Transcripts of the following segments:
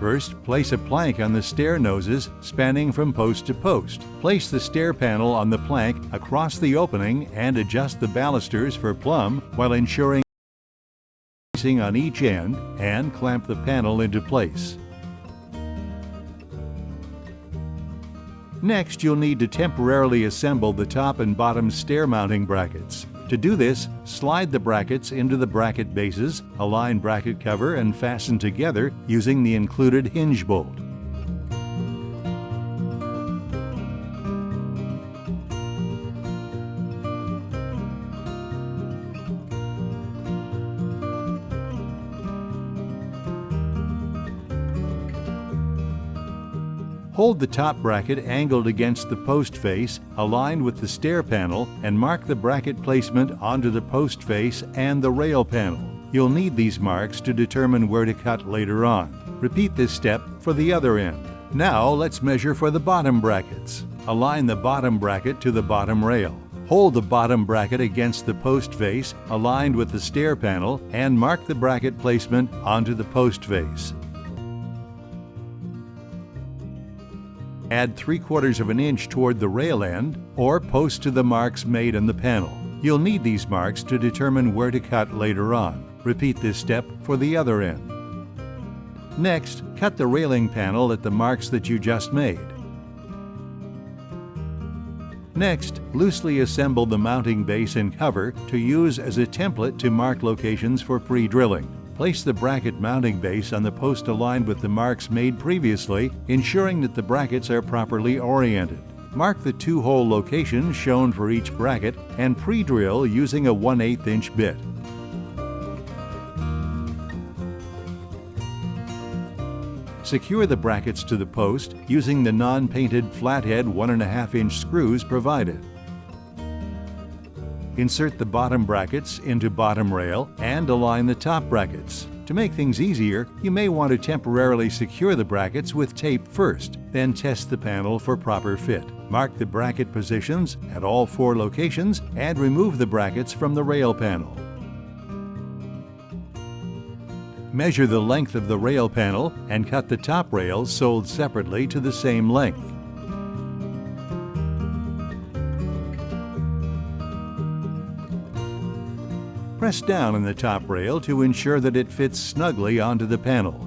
First, place a plank on the stair noses spanning from post to post. Place the stair panel on the plank across the opening and adjust the balusters for plumb while ensuring spacing on each end, and clamp the panel into place. Next, you'll need to temporarily assemble the top and bottom stair mounting brackets. To do this, slide the brackets into the bracket bases, align bracket cover, and fasten together using the included hinge bolt. Hold the top bracket angled against the post face, aligned with the stair panel, and mark the bracket placement onto the post face and the rail panel. You'll need these marks to determine where to cut later on. Repeat this step for the other end. Now let's measure for the bottom brackets. Align the bottom bracket to the bottom rail. Hold the bottom bracket against the post face, aligned with the stair panel, and mark the bracket placement onto the post face. Add 3/4 of an inch toward the rail end, or post to the marks made in the panel. You'll need these marks to determine where to cut later on. Repeat this step for the other end. Next, cut the railing panel at the marks that you just made. Next, loosely assemble the mounting base and cover to use as a template to mark locations for pre-drilling. Place the bracket mounting base on the post aligned with the marks made previously, ensuring that the brackets are properly oriented. Mark the 2-hole locations shown for each bracket and pre-drill using a 1/8 inch bit. Secure the brackets to the post using the non-painted flathead 1.5 inch screws provided. Insert the bottom brackets into bottom rail and align the top brackets. To make things easier, you may want to temporarily secure the brackets with tape first, then test the panel for proper fit. Mark the bracket positions at all 4 locations and remove the brackets from the rail panel. Measure the length of the rail panel and cut the top rails sold separately to the same length. Press down on the top rail to ensure that it fits snugly onto the panel.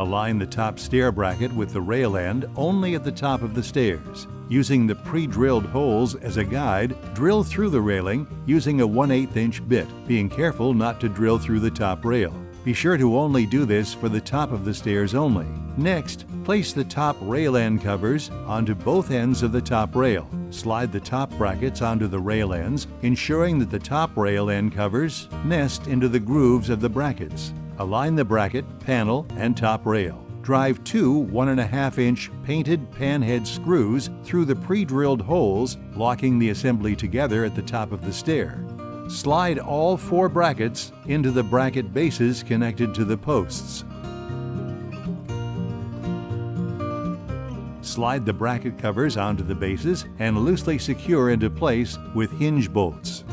Align the top stair bracket with the rail end only at the top of the stairs. Using the pre-drilled holes as a guide, drill through the railing using a 1/8 inch bit, being careful not to drill through the top rail. Be sure to only do this for the top of the stairs only. Next, place the top rail end covers onto both ends of the top rail. Slide the top brackets onto the rail ends, ensuring that the top rail end covers nest into the grooves of the brackets. Align the bracket, panel, and top rail. Drive 2 1.5 inch painted panhead screws through the pre-drilled holes, locking the assembly together at the top of the stair. Slide all 4 brackets into the bracket bases connected to the posts. Slide the bracket covers onto the bases and loosely secure into place with hinge bolts.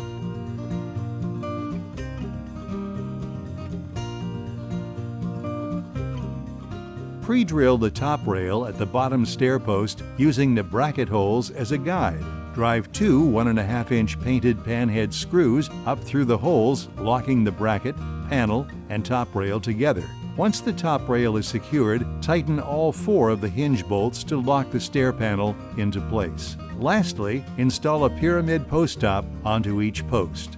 Pre-drill the top rail at the bottom stair post using the bracket holes as a guide. Drive 2 1.5 inch painted panhead screws up through the holes, locking the bracket, panel, and top rail together. Once the top rail is secured, tighten all 4 of the hinge bolts to lock the stair panel into place. Lastly, install a pyramid post top onto each post.